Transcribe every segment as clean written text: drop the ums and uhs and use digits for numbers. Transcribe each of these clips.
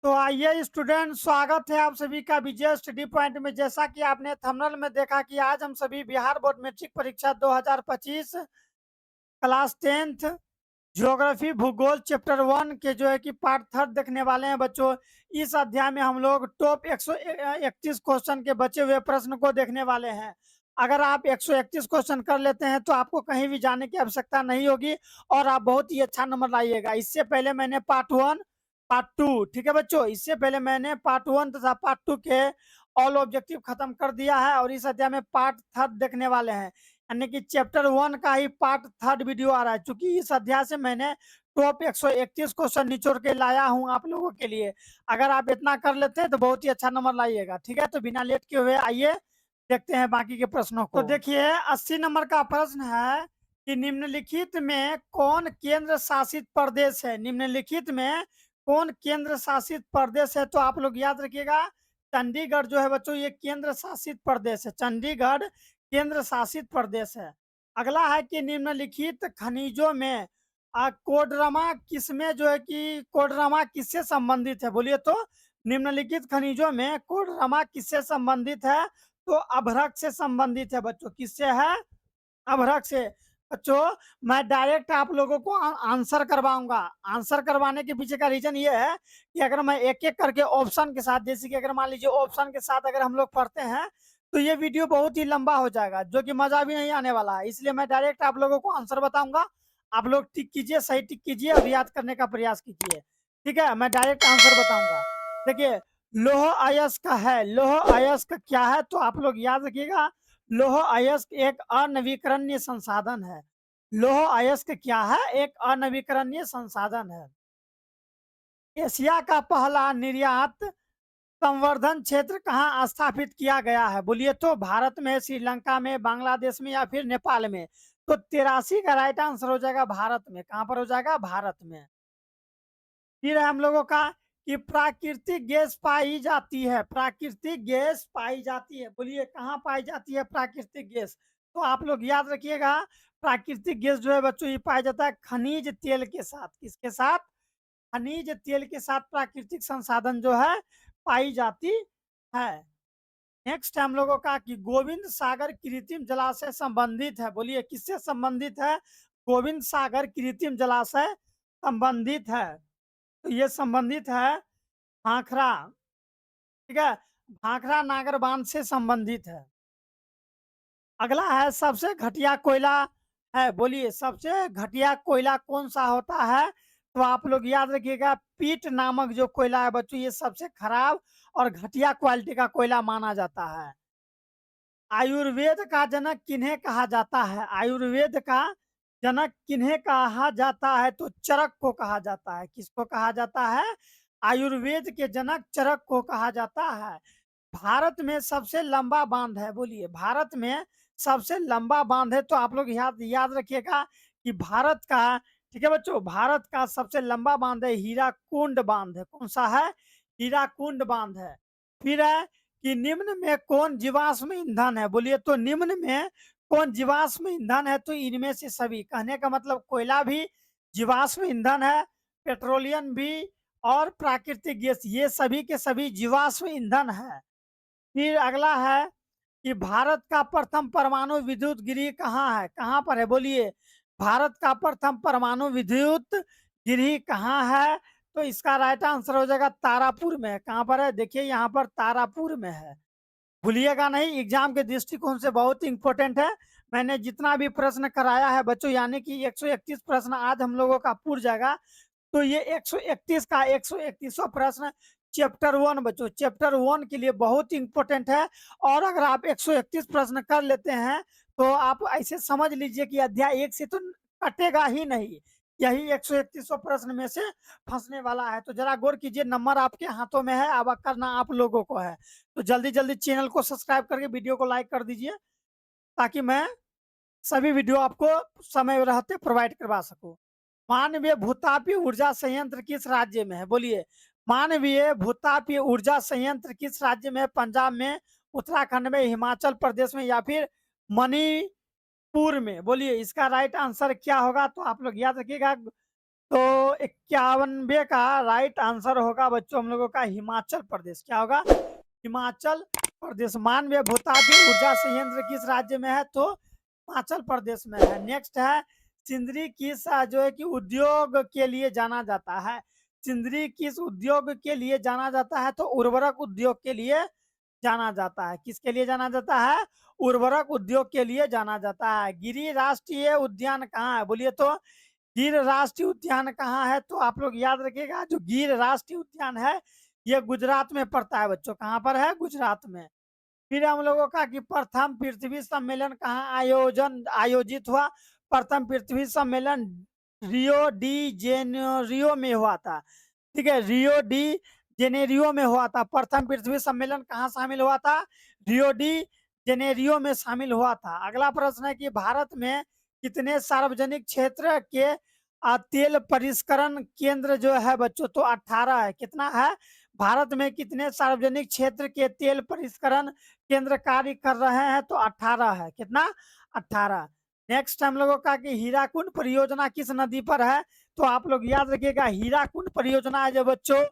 तो आइए स्टूडेंट, स्वागत है आप सभी का विजय स्टडी पॉइंट में। जैसा कि आपने थंबनेल में देखा कि आज हम सभी बिहार बोर्ड मैट्रिक परीक्षा 2025 क्लास 10th ज्योग्राफी भूगोल चैप्टर 1 के जो है कि पार्ट थर्ड देखने वाले हैं बच्चों। इस अध्याय में हम लोग टॉप 131 क्वेश्चन के बचे हुए प्रश्न को देखने वाले हैं। अगर आप 131 क्वेश्चन कर लेते हैं तो आपको कहीं भी जाने की आवश्यकता नहीं होगी और आप बहुत ही अच्छा नंबर लाइएगा। इससे पहले मैंने पार्ट 1 पार्ट 2, ठीक है बच्चों, इससे पहले मैंने पार्ट 1 तथा पार्ट 2 के ऑल ऑब्जेक्टिव खत्म कर दिया है और इस अध्याय में पार्ट थर्ड देखने वाले हैं, यानी कि चैप्टर 1 का ही पार्ट थर्ड वीडियो आ रहा है। चूंकि इस अध्याय से मैंने टॉप 131 क्वेश्चन निचोड़ के लाया हूं आप लोगों के लिए। अगर आप इतना कर लेते हैं तो बहुत ही अच्छा नंबर लाइएगा। ठीक है, तो बिना लेट के हुए आइए देखते हैं बाकी के प्रश्नों को। तो देखिए 80 नंबर का प्रश्न है कि निम्नलिखित में कौन केंद्र शासित प्रदेश है। निम्नलिखित में कौन केंद्र शासित प्रदेश है? तो आप लोग याद रखिएगा, चंडीगढ़ जो है बच्चों ये केंद्र शासित प्रदेश है। चंडीगढ़ केंद्र शासित प्रदेश है। अगला है कि निम्नलिखित खनिजों में कोडरमा किसमें जो है कि कोडरमा किससे संबंधित है? बोलिए तो। निम्नलिखित खनिजों में कोडरमा किससे संबंधित है? तो अभ्रक से संबंधित है बच्चों। किससे है? अभ्रक से। बच्चों मैं डायरेक्ट आप लोगों को आंसर करवाऊंगा। आंसर करवाने के पीछे का रीजन ये है कि अगर मैं एक एक करके ऑप्शन के साथ, जैसे कि अगर मान लीजिए ऑप्शन के साथ अगर हम लोग पढ़ते हैं तो ये वीडियो बहुत ही लंबा हो जाएगा, जो कि मजा भी नहीं आने वाला है। इसलिए मैं डायरेक्ट आप लोगों को आंसर बताऊंगा। आप लोग टिक कीजिए, सही टिक कीजिए और याद करने का प्रयास कीजिए। ठीक है, मैं डायरेक्ट आंसर बताऊंगा। देखिए लौह अयस्क है। लौह अयस्क क्या है? तो आप लोग याद रखिएगा, लौह अयस्क एक अनवीकरणीय संसाधन है। लौह अयस्क क्या है? एक अनवीकरणीय संसाधन है। एशिया का पहला निर्यात संवर्धन क्षेत्र कहाँ स्थापित किया गया है? बोलिए तो। भारत में, श्रीलंका में, बांग्लादेश में या फिर नेपाल में? तो 83 का राइट आंसर हो जाएगा भारत में। कहाँ पर हो जाएगा? भारत में। फिर है हम लोगों का कि प्राकृतिक गैस पाई जाती है। प्राकृतिक गैस पाई जाती है, बोलिए कहाँ पाई जाती है प्राकृतिक गैस? तो आप लोग याद रखिएगा, प्राकृतिक गैस जो है बच्चों ये पाया जाता है खनिज तेल के साथ। किसके साथ? खनिज तेल के साथ प्राकृतिक संसाधन जो है पाई जाती है। नेक्स्ट हम लोगों का कि गोविंद सागर कृत्रिम जलाशय संबंधित है। बोलिए किससे संबंधित है? गोविंद सागर कृत्रिम जलाशय संबंधित है। तो ये संबंधित है भाखड़ा, ठीक है, भाखड़ा नागर बांध से संबंधित है। अगला है सबसे घटिया कोयला है। बोलिए सबसे घटिया कोयला कौन सा होता है? तो आप लोग याद रखिएगा, पीट नामक जो कोयला है बच्चों ये सबसे खराब और घटिया क्वालिटी का कोयला माना जाता है। आयुर्वेद का जनक किन्हें कहा जाता है? आयुर्वेद का जनक किन्हें कहा जाता है? तो चरक को कहा जाता है। किसको कहा जाता है? आयुर्वेद के जनक चरक को कहा जाता है। भारत में सबसे लंबा बांध है। बोलिए भारत में सबसे लंबा बांध है। तो आप लोग याद याद रखिएगा कि भारत का, ठीक है बच्चों, भारत का सबसे लंबा बांध है हीराकुंड बांध है। कौन सा है? हीराकुंड बांध है। फिर है कि निम्न में कौन जीवाश्म ईंधन है? बोलिए तो निम्न में कौन जीवाश्म ईंधन है? तो इनमें से सभी, कहने का मतलब कोयला भी जीवाश्म ईंधन है, पेट्रोलियम भी और प्राकृतिक गैस, ये सभी के सभी जीवाश्म ईंधन है। फिर अगला है कि भारत का प्रथम परमाणु विद्युत गृह कहाँ है? कहाँ पर है? बोलिए भारत का प्रथम परमाणु विद्युत गृह कहाँ है? तो इसका राइट आंसर हो जाएगा तारापुर में। कहाँ पर है? देखिए यहाँ पर तारापुर में है। भूलिएगा नहीं, एग्जाम के दृष्टिकोण से बहुत इंपॉर्टेंट है। मैंने जितना भी प्रश्न कराया है बच्चों, यानी कि 131 प्रश्न आज हम लोगों का पूर जाएगा। तो ये 131 का 131वां प्रश्न चैप्टर 1 बच्चों, चैप्टर 1 के लिए बहुत इंपॉर्टेंट है। और अगर आप 131 प्रश्न कर लेते हैं तो आप ऐसे समझ लीजिए कि अध्याय 1 से तो कटेगा ही नहीं, यही 131वां प्रश्न में से फंसने वाला है। तो जरा गौर कीजिए, नंबर आपके हाथों में है, अब करना आप लोगों को है। तो जल्दी जल्दी चैनल को सब्सक्राइब करके वीडियो को लाइक कर दीजिए, ताकि मैं सभी वीडियो आपको समय रहते प्रोवाइड करवा सकूं। मानवीय भूतापीय ऊर्जा संयंत्र किस राज्य में है? बोलिए मानवीय भूतापीय ऊर्जा संयंत्र किस राज्य में है? पंजाब में, उत्तराखंड में, हिमाचल प्रदेश में या फिर मणिपुर में? बोलिए इसका राइट आंसर क्या होगा? तो आप लोग याद रखिएगा, तो 91वें का राइट आंसर होगा बच्चों हम लोगों का हिमाचल प्रदेश। क्या होगा? हिमाचल प्रदेश। मानवीय भूतापी ऊर्जा संयंत्र किस राज्य में है? तो हिमाचल प्रदेश में है। नेक्स्ट है, सिंदरी किस जो है कि उद्योग के लिए जाना जाता है? सिंदरी किस उद्योग के लिए जाना जाता है? तो उर्वरक उद्योग के लिए जाना जाता है। किसके लिए जाना जाता है? उर्वरक उद्योग के लिए जाना जाता है। गिरि राष्ट्रीय उद्यान कहाँ है? बोलिए तो गिर राष्ट्रीय उद्यान कहाँ है? तो आप लोग याद रखिएगा, जो गिर राष्ट्रीय उद्यान है ये गुजरात में पड़ता है बच्चों। कहाँ पर है? गुजरात में। फिर हम लोगों का कि प्रथम पृथ्वी सम्मेलन कहाँ आयोजित हुआ? प्रथम पृथ्वी सम्मेलन रियो डी जेनेरियो में हुआ था। ठीक है, रियो डी जेनेरियो में हुआ था। प्रथम पृथ्वी सम्मेलन कहाँ शामिल हुआ था? रियो डी जेनेरियो में शामिल हुआ था। अगला प्रश्न है कि भारत में कितने सार्वजनिक क्षेत्र के तेल परिष्करण केंद्र जो है बच्चों? तो 18 है। कितना है? भारत में कितने सार्वजनिक क्षेत्र के तेल परिष्करण केंद्र कार्य कर रहे हैं? तो 18 है। कितना? 18। नेक्स्ट हम लोगों का कि हीराकुंड परियोजना किस नदी पर है? तो आप लोग याद रखिएगा, हीराकुंड परियोजना है जो बच्चों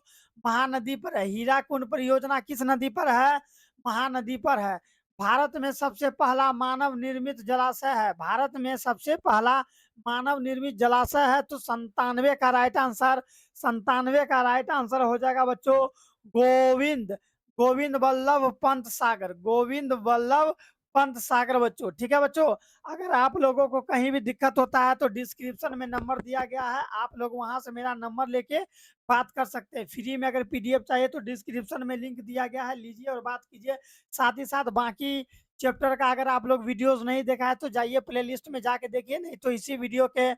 महानदी पर है। हीराकुंड परियोजना किस नदी पर है? महानदी पर है। भारत में सबसे पहला मानव निर्मित जलाशय है। भारत में सबसे पहला मानव निर्मित जलाशय है। तो 97 का राइट आंसर, 97 का राइट आंसर हो जाएगा बच्चों गोविंद गोविंद वल्लभ पंत सागर। गोविंद वल्लभ पंत सागर बच्चों। ठीक है बच्चों, अगर आप लोगों को कहीं भी दिक्कत होता है तो डिस्क्रिप्शन में नंबर दिया गया है, आप लोग वहां से मेरा नंबर लेके बात कर सकते हैं। फ्री में अगर पीडीएफ चाहिए तो डिस्क्रिप्शन में लिंक दिया गया है, लीजिए और बात कीजिए। साथ ही साथ बाकी चैप्टर का अगर आप लोग वीडियोस नहीं देखा है तो जाइए प्लेलिस्ट में जाके देखिए, नहीं तो इसी वीडियो के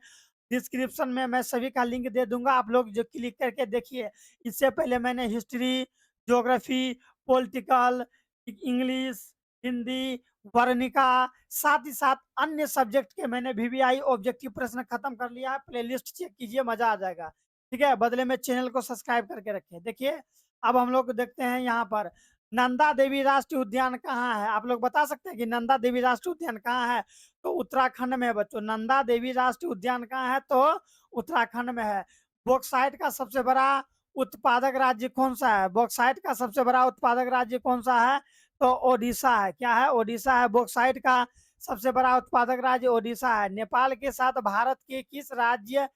डिस्क्रिप्शन में मैं सभी का लिंक दे दूंगा, आप लोग जो क्लिक करके देखिए। इससे पहले मैंने history, geography, political, English, Hindi, Varnika, साथ ही साथ अन्य सब्जेक्ट के मैंने वीवीआई ऑब्जेक्टिव प्रश्न खत्म कर लिया है। प्लेलिस्ट चेक कीजिए, मजा आ जाएगा। ठीक है, बदले में चैनल को सब्सक्राइब करके रखें। देखिए अब हम लोग देखते हैं यहाँ पर नंदा देवी राष्ट्रीय उद्यान कहाँ है? आप लोग बता सकते हैं कि नंदा देवी राष्ट्रीय उद्यान कहाँ है? तो उत्तराखंड में है बच्चों। नंदा देवी राष्ट्रीय उद्यान कहाँ है? तो उत्तराखंड में है। बॉक्साइट का सबसे बड़ा उत्पादक राज्य कौन सा है? बॉक्साइट का सबसे बड़ा उत्पादक राज्य कौन सा है? तो ओडिशा है। क्या है? ओडिशा है। बॉक्साइट का सबसे बड़ा उत्पादक राज्य ओडिशा है। नेपाल के साथ भारत के किस राज्य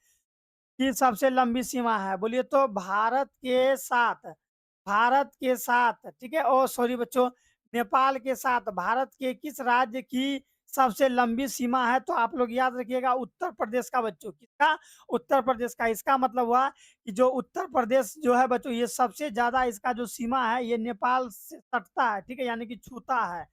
की सबसे लंबी सीमा है? बोलिए तो भारत के साथ, ठीक है, ओ सॉरी बच्चों, नेपाल के साथ भारत के किस राज्य की सबसे लंबी सीमा है? तो आप लोग याद रखिएगा उत्तर प्रदेश का बच्चों। किसका? उत्तर प्रदेश का। इसका मतलब हुआ कि जो उत्तर प्रदेश जो है बच्चों, ये सबसे ज्यादा इसका जो सीमा है ये नेपाल से सटता है। ठीक है, यानी कि छूता है।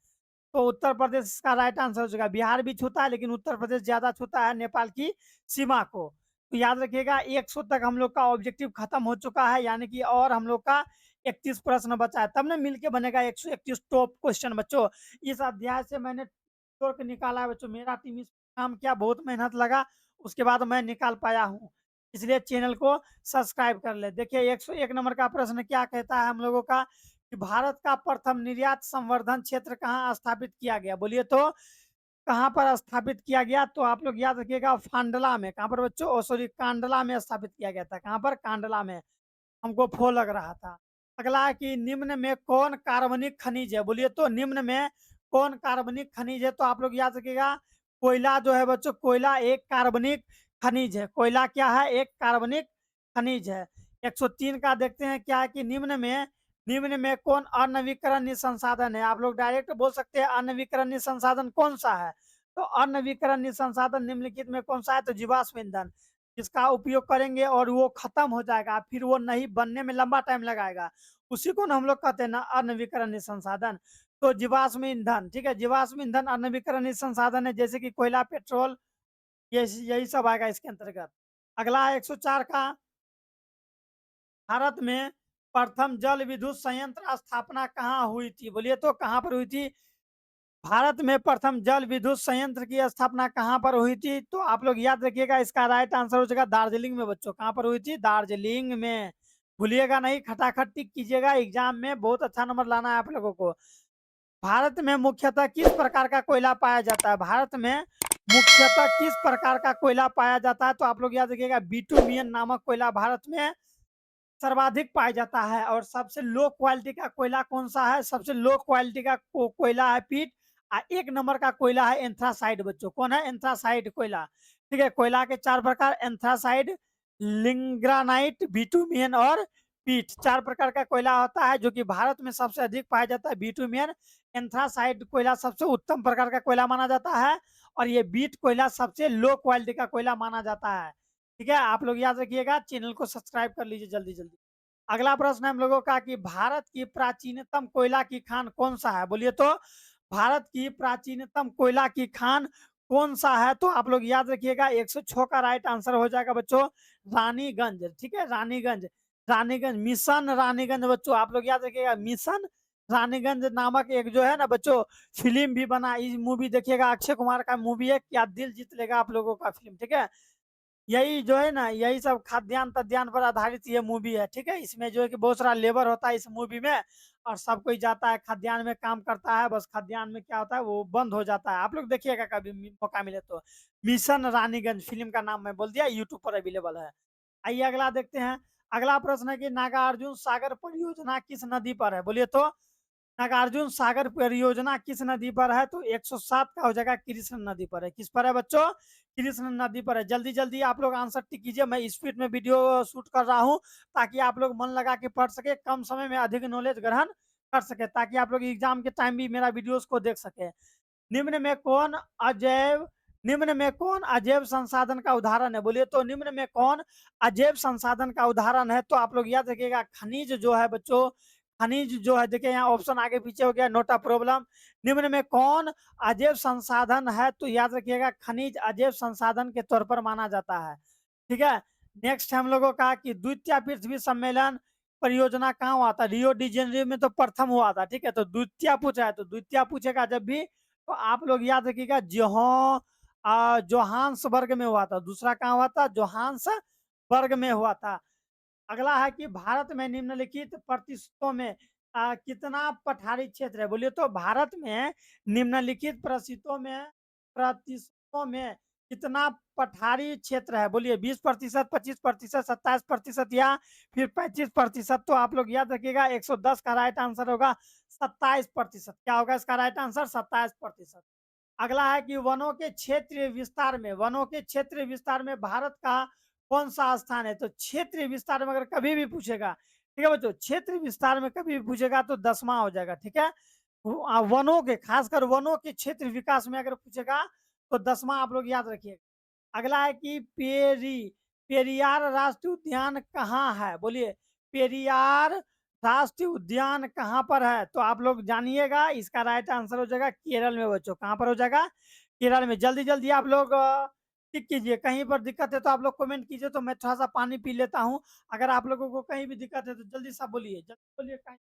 तो उत्तर प्रदेश इसका राइट आंसर हो जाएगा। बिहार भी छूता है लेकिन उत्तर प्रदेश ज्यादा छूता है नेपाल की सीमा को। तो याद रखिएगा 100 तक हम लोग का ऑब्जेक्टिव खत्म हो चुका है, यानी कि और हम लोग का 31 प्रश्न बचा है, तब ना मिलके बनेगा 131 टॉप क्वेश्चन बच्चों। इस अध्याय से मैंने तोड़ के निकाला है बच्चों। मेरा टीम इस काम किया, बहुत मेहनत लगा, उसके बाद मैं निकाल पाया हूँ। इसलिए चैनल को सब्सक्राइब कर ले। देखिए 101 नंबर का प्रश्न क्या कहता है हम लोगों का कि भारत का प्रथम निर्यात संवर्धन क्षेत्र कहाँ स्थापित किया गया? बोलिए तो कहाँ पर स्थापित किया गया? तो आप लोग याद रखिएगा फांडला में। कहाँ पर बच्चों? ओ सॉरी, कांडला में स्थापित किया गया था। कहाँ पर? कांडला में। हमको फो लग रहा था। अगला है कि निम्न में कौन कार्बनिक खनिज है? बोलिए तो निम्न में कौन कार्बनिक खनिज है? तो आप लोग याद रखिएगा कोयला जो है बच्चों, कोयला एक कार्बनिक खनिज है। कोयला क्या है? एक कार्बनिक खनिज है। 103 का देखते हैं क्या है कि निम्न में कौन अनवीकरणीय संसाधन है? आप लोग डायरेक्ट बोल सकते हैं अनवीकरणीय संसाधन कौन सा है? तो अनवीकरणीय संसाधन निम्नलिखित में कौन सा है? तो जीवाश्म ईंधन। इसका उपयोग करेंगे और वो खत्म हो जाएगा, फिर वो नहीं बनने में लंबा टाइम लगाएगा, उसी को ना हम लोग कहते हैं ना अनवीकरणीय संसाधन। तो जीवाश्म ईंधन, ठीक है, जीवाश्म ईंधन अनवीकरणीय संसाधन है, जैसे कि कोयला, पेट्रोल, ये यही सब आएगा इसके अंतर्गत। अगला है 104 का, भारत में प्रथम जल विद्युत संयंत्र स्थापना कहाँ हुई थी? बोलिए तो कहाँ पर हुई थी? भारत में प्रथम जल विद्युत संयंत्र की स्थापना कहाँ पर हुई थी? तो आप लोग याद रखिएगा इसका राइट आंसर हो जाएगा दार्जिलिंग में बच्चों। कहाँ पर हुई थी? दार्जिलिंग में। भूलिएगा नहीं, खटाखट टिक कीजिएगा, एग्जाम में बहुत अच्छा नंबर लाना है आप लोगों को। भारत में मुख्यतः किस प्रकार का कोयला पाया जाता है? भारत में मुख्यतः किस प्रकार का कोयला पाया जाता है? तो आप लोग याद रखिएगा बिटुमियन नामक कोयला भारत में सर्वाधिक पाया जाता है। और सबसे लो क्वालिटी का कोयला कौन सा है? सबसे लो क्वालिटी का कोयला है पीट। एक नंबर का कोयला है एंथ्रासाइड बच्चों। कौन है? एंथ्रासाइड कोयला। ठीक है, कोयला के चार प्रकार: एंथ्रासाइड, लिंग्रानाइट, बिटुमियन और पीट। चार प्रकार का कोयला होता है जो कि भारत में सबसे अधिक पाया जाता है बिटुमियन। एंथ्रासाइड कोयला सबसे उत्तम प्रकार का कोयला माना जाता है। और ये बीट कोयला सबसे लो क्वालिटी का कोयला माना जाता है। ठीक है, आप लोग याद रखिएगा, चैनल को सब्सक्राइब कर लीजिए जल्दी जल्दी। अगला प्रश्न है हम लोगों का कि भारत की प्राचीनतम कोयला की खान कौन सा है? बोलिए तो भारत की प्राचीनतम कोयला की खान कौन सा है? तो आप लोग याद रखिएगा 106 का राइट आंसर हो जाएगा बच्चों रानीगंज। ठीक है, रानीगंज। रानीगंज, मिशन रानीगंज बच्चों, आप लोग याद रखिएगा मिशन रानीगंज नामक एक जो है ना बच्चों फिल्म भी बना। इस मूवी देखिएगा, अक्षय कुमार का मूवी है, क्या दिल जीत लेगा आप लोगों का फिल्म। ठीक है, यही जो है ना, यही सब खाद्यान्न तद्यान्न पर आधारित ये मूवी है। ठीक है, इसमें जो है कि बहुत सारा लेबर होता है इस मूवी में, और सब कोई जाता है खाद्यान्न में काम करता है, बस खाद्यान्न में क्या होता है वो बंद हो जाता है। आप लोग देखिएगा कभी मौका मिले तो। मिशन रानीगंज फिल्म का नाम मैं बोल दिया, यूट्यूब पर अवेलेबल है। आइए अगला देखते हैं। अगला प्रश्न है कि नागार्जुन सागर परियोजना किस नदी पर है? बोलिए तो नागार्जुन सागर परियोजना किस नदी पर है? तो 107 का हो जाएगा कृष्ण नदी पर है। किस पर है बच्चों? कृष्ण नदी पर है। जल्दी जल्दी आप लोग आंसर टिक कीजिए, मैं स्पीड में वीडियो शूट कर रहा हूँ ताकि आप लोग मन लगा के पढ़ सके, कम समय में अधिक नॉलेज ग्रहण कर सके, ताकि आप लोग एग्जाम के टाइम भी मेरा वीडियोस को देख सके। निम्न में कौन अजैव निम्न में कौन अजैव संसाधन का उदाहरण है? बोलिए तो निम्न में कौन अजैव संसाधन का उदाहरण है? तो आप लोग याद रखिएगा खनिज जो है बच्चों, खनिज जो है, देखिए यहाँ ऑप्शन आगे पीछे हो गया, नोट अ प्रॉब्लम। निम्न में कौन अजैव संसाधन है? तो याद रखिएगा खनिज अजैव संसाधन के तौर पर माना जाता है। ठीक है, नेक्स्ट हम लोगों का कि द्वितीय पृथ्वी सम्मेलन परियोजना कहाँ हुआ था? रियो डी जेनेरियो में तो प्रथम हुआ था। ठीक है, तो द्वितीय पूछा है, तो द्वितीय पूछेगा जब भी तो आप लोग याद रखिएगा जोहान्सबर्ग में हुआ था। दूसरा कहाँ हुआ था? जोहान्सबर्ग में हुआ था। अगला है कि भारत में निम्नलिखित प्रतिशतों में कितना पठारी क्षेत्र है? बोलिए तो भारत में निम्नलिखित प्रतिशतों में कितना पठारी क्षेत्र है? बोलिए 20%, 25%, 27% या फिर 35%। तो आप लोग याद रखिएगा 110 का राइट आंसर होगा 27%। क्या होगा इसका राइट आंसर? 27%। अगला है कि वनों के क्षेत्रीय विस्तार में भारत का कौन सा स्थान है? तो क्षेत्रीय विस्तार में अगर कभी भी पूछेगा, ठीक है बच्चों, क्षेत्रीय विस्तार में कभी भी पूछेगा तो 10वां हो जाएगा। ठीक है, वनों के, खासकर वनों के क्षेत्र विकास में अगर पूछेगा तो 10वां आप लोग याद रखिएगा। अगला है कि पेरियार राष्ट्रीय उद्यान कहाँ है? बोलिए पेरियार राष्ट्रीय उद्यान कहाँ पर है? तो आप लोग जानिएगा, इसका राइट आंसर हो जाएगा केरल में बच्चों। कहाँ पर हो जाएगा? केरल में। जल्दी जल्दी आप लोग टिक कीजिए। कहीं पर दिक्कत है तो आप लोग कमेंट कीजिए, तो मैं थोड़ा सा पानी पी लेता हूँ। अगर आप लोगों को कहीं भी दिक्कत है तो जल्दी सा बोलिए, जल्दी बोलिए कहीं।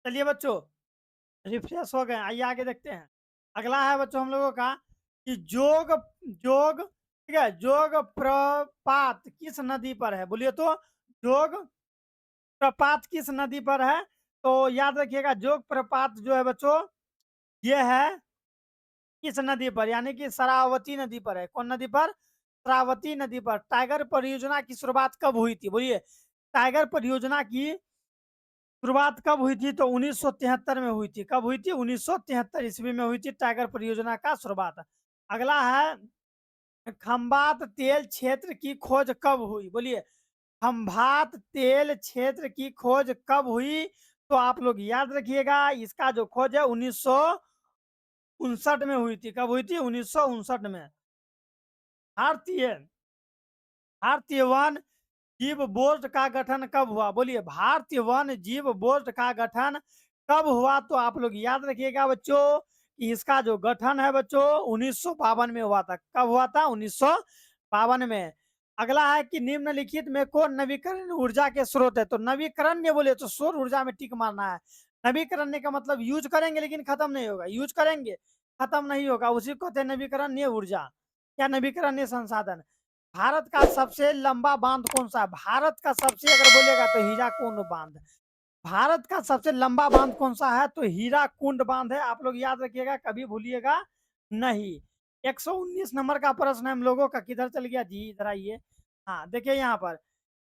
चलिए बच्चों, रिफ्रेश हो गए, आइए आगे देखते हैं। अगला है बच्चों हम लोगों का कि जोग जोग ठीक है, जोग प्रपात किस नदी पर है? बोलिए तो जोग प्रपात किस नदी पर है? तो याद रखिएगा जोग प्रपात जो है बच्चों, ये है किस नदी पर? यानी कि शरावती नदी पर है। कौन नदी पर? शरावती नदी पर। टाइगर परियोजना की शुरुआत कब हुई थी? बोलिए टाइगर परियोजना की शुरुआत कब हुई थी? तो 1973 में हुई थी। कब हुई थी? 1973 ईस्वी में हुई थी टाइगर परियोजना का शुरुआत। अगला है खंबात तेल क्षेत्र की खोज कब हुई? बोलिए खंबात तेल क्षेत्र की खोज कब हुई? तो आप लोग याद रखिएगा, इसका जो खोज है 1959 में हुई थी। कब हुई थी? 1959 में। भारतीय भारतीय वन जीव बोर्ड का गठन कब हुआ? बोलिए भारतीय वन जीव बोर्ड का गठन कब हुआ? तो आप लोग याद रखिएगा बच्चों कि इसका जो गठन है बच्चों 1952 में हुआ था। कब हुआ था? 1952 में। अगला है कि निम्नलिखित में कौन नवीकरण ऊर्जा के स्रोत है? तो नवीकरण बोले तो सौर ऊर्जा में टिक मारना है। नवीकरण का मतलब यूज करेंगे लेकिन खत्म नहीं होगा, यूज करेंगे खत्म नहीं होगा, उसी को कहते हैं नवीकरणीय ऊर्जा या नवीकरणीय संसाधन। भारत का सबसे लंबा बांध कौन सा है? भारत का सबसे अगर बोलेगा तो हीराकुंड बांध। भारत का सबसे लंबा बांध कौन सा है? तो हीराकुंड बांध है। आप लोग याद रखिएगा, कभी भूलिएगा नहीं। 119 नंबर का प्रश्न है हम लोगों का। किधर चल गया जी? इधर आइए। हाँ, देखिए यहाँ पर,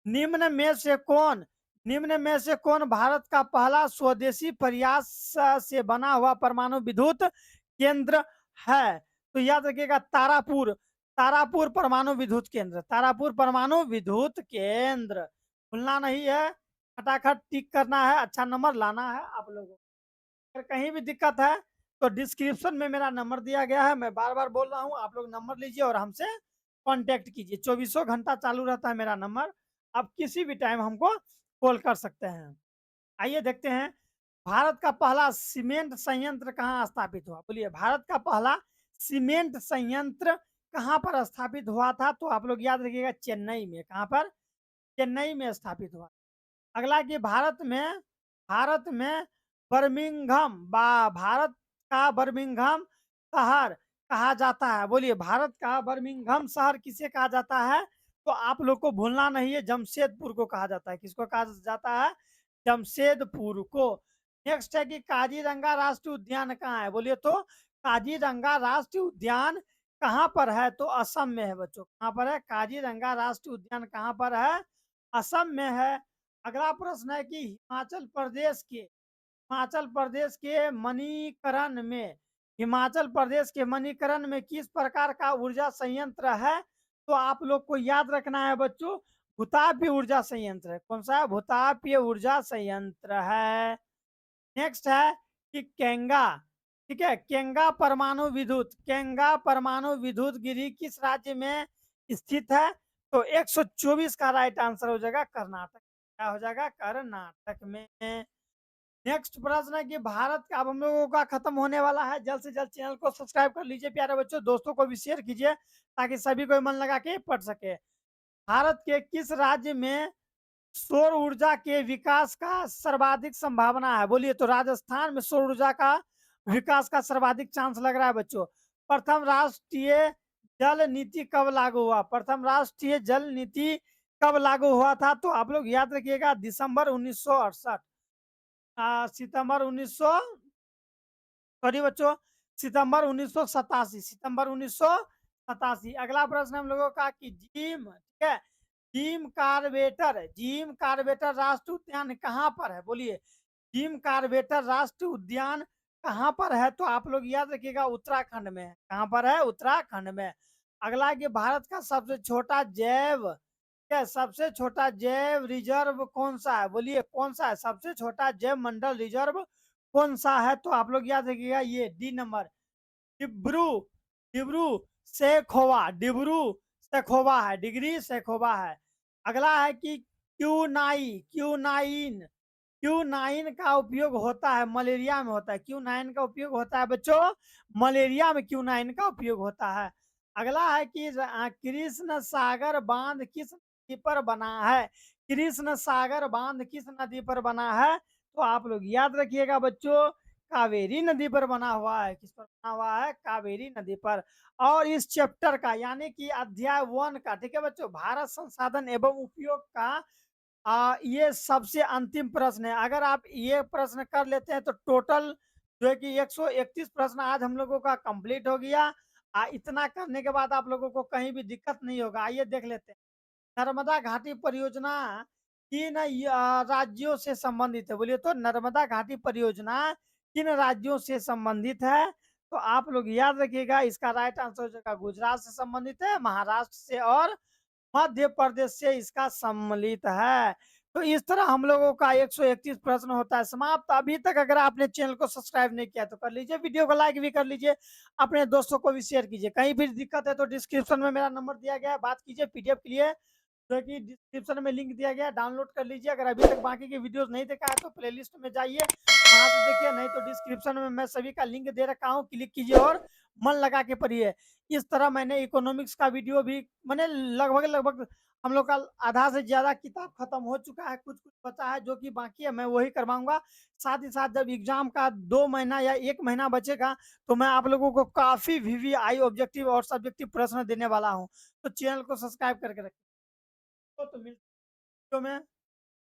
निम्न में से कौन निम्न में से कौन भारत का पहला स्वदेशी प्रयास से बना हुआ परमाणु विद्युत केंद्र है? तो याद रखिएगा, तारापुर। तारापुर परमाणु विद्युत केंद्र। तारापुर परमाणु विद्युत केंद्र। भूलना नहीं है, फटाफट टिक करना है, अच्छा नंबर लाना है आप लोगों को। अगर कहीं भी दिक्कत है तो डिस्क्रिप्शन में मेरा नंबर दिया गया है, मैं बार बार बोल रहा हूँ, आप लोग नंबर लीजिए और हमसे कांटेक्ट कीजिए। 24 घंटा चालू रहता है मेरा नंबर, आप किसी भी टाइम हमको कॉल कर सकते हैं। आइए देखते हैं, भारत का पहला सीमेंट संयंत्र कहाँ स्थापित हुआ? बोलिए, भारत का पहला सीमेंट संयंत्र कहाँ पर स्थापित हुआ था? तो आप लोग याद रखिएगा, चेन्नई में। कहाँ पर? चेन्नई में स्थापित हुआ। अगला कि भारत में भारत का बर्मिंघम शहर कहा जाता है? बोलिए, भारत का बर्मिंघम शहर किसे कहा जाता है? तो आप लोग को भूलना नहीं है, जमशेदपुर को कहा जाता है। किसको कहा जाता है? जमशेदपुर को। नेक्स्ट है कि काजीरंगा राष्ट्रीय उद्यान कहाँ है? बोलिए, तो काजीरंगा राष्ट्रीय उद्यान कहाँ पर है? तो असम में है बच्चों। कहाँ पर है? काजीरंगा राष्ट्रीय उद्यान कहाँ पर है? असम में है। अगला प्रश्न है कि हिमाचल प्रदेश के मणिकरण में किस प्रकार का ऊर्जा संयंत्र है? तो आप लोग को याद रखना है बच्चों, भूतापीय ऊर्जा संयंत्र है। कौन सा है? भूतापीय ऊर्जा संयंत्र है। नेक्स्ट है कि केंगा, ठीक है, केंगा परमाणु विद्युत गिरी किस राज्य में स्थित है? तो 124 का राइट आंसर हो जाएगा कर्नाटक। क्या हो जाएगा? कर्नाटक में। नेक्स्ट प्रश्न है कि भारत का, अब हम लोगों का खत्म होने वाला है, जल्द से जल्द चैनल को सब्सक्राइब कर लीजिए प्यारे बच्चों, दोस्तों को भी शेयर कीजिए ताकि सभी को मन लगा के पढ़ सके। भारत के किस राज्य में सौर ऊर्जा के विकास का सर्वाधिक संभावना है? बोलिए, तो राजस्थान में सौर ऊर्जा का विकास का सर्वाधिक चांस लग रहा है बच्चों। प्रथम राष्ट्रीय जल नीति कब लागू हुआ? प्रथम राष्ट्रीय जल नीति कब लागू हुआ था? तो आप लोग याद रखिएगा, दिसंबर 1968, सितंबर 1900, सॉरी बच्चों, सितंबर 1987। अगला प्रश्न हम लोगों का कि ठीक है, जिम कार्बेटर राष्ट्रीय उद्यान कहाँ पर है? बोलिए, जिम कार्बेटर राष्ट्रीय उद्यान कहाँ पर है? तो आप लोग याद रखिएगा, उत्तराखंड में है। कहाँ पर है? उत्तराखंड में। अगला कि भारत का सबसे छोटा जैव रिजर्व कौन सा है? बोलिए, कौन सा है सबसे छोटा जैव मंडल रिजर्व? कौन सा है? तो आप लोग याद रखिएगा, ये डी नंबर, डिब्रू डिब्रू सैखोवा है, डिग्री सैखोवा है। अगला है कि क्यू नाइन का उपयोग होता है मलेरिया में होता है। क्यू नाइन का उपयोग होता है बच्चों, मलेरिया में क्यू नाइन का उपयोग होता है। अगला है कि कृष्ण सागर बांध किस नदी पर बना है? कृष्ण सागर बांध किस नदी पर बना है? तो आप लोग याद रखिएगा बच्चों, कावेरी नदी पर बना हुआ है। किस पर बना हुआ है? कावेरी नदी पर। और इस चैप्टर का, यानी कि अध्याय 1 का, ठीक है बच्चों, भारत संसाधन एवं उपयोग का ये सबसे अंतिम प्रश्न है। अगर आप ये प्रश्न कर लेते हैं तो टोटल जो है कि 131 प्रश्न आज हम लोगों का कंप्लीट हो गया। इतना करने के बाद आप लोगों को कहीं भी दिक्कत नहीं होगा। आइए देख लेते हैं, नर्मदा घाटी परियोजना किन राज्यों से संबंधित है? बोलिए, तो नर्मदा घाटी परियोजना किन राज्यों से संबंधित है? तो आप लोग याद रखिएगा, इसका राइट आंसर हो जाएगा गुजरात से संबंधित है, महाराष्ट्र से और मध्य प्रदेश से इसका सम्मिलित है। तो इस तरह हम लोगों का 131 प्रश्न होता है समाप्त। अभी तक अगर आपने चैनल को सब्सक्राइब नहीं किया तो कर लीजिए, वीडियो को लाइक भी कर लीजिए, अपने दोस्तों को भी शेयर कीजिए। कहीं भी दिक्कत है तो डिस्क्रिप्शन में मेरा नंबर दिया गया है, बात कीजिए। पीडीएफ के लिए जो कि डिस्क्रिप्शन में लिंक दिया गया है, डाउनलोड कर लीजिए। अगर अभी तक बाकी के वीडियोस नहीं देखा है तो प्लेलिस्ट में जाइए, वहां से देखिए, नहीं तो डिस्क्रिप्शन में मैं सभी का लिंक दे रखा हूँ, क्लिक कीजिए और मन लगा के पढ़िए। इस तरह मैंने इकोनॉमिक्स का वीडियो भी मैंने लगभग लगभग हम लोग का आधा से ज़्यादा किताब खत्म हो चुका है, कुछ-कुछ बचा है जो कि बाकी है, मैं वही करवाऊँगा। साथ ही साथ जब एग्ज़ाम का 2 महीना या 1 महीना बचेगा, तो मैं आप लोगों को काफ़ी वीवीआई ऑब्जेक्टिव और सब्जेक्टिव प्रश्न देने वाला हूँ। तो चैनल को सब्सक्राइब करके रखें। तो मिलते हैं वीडियो में।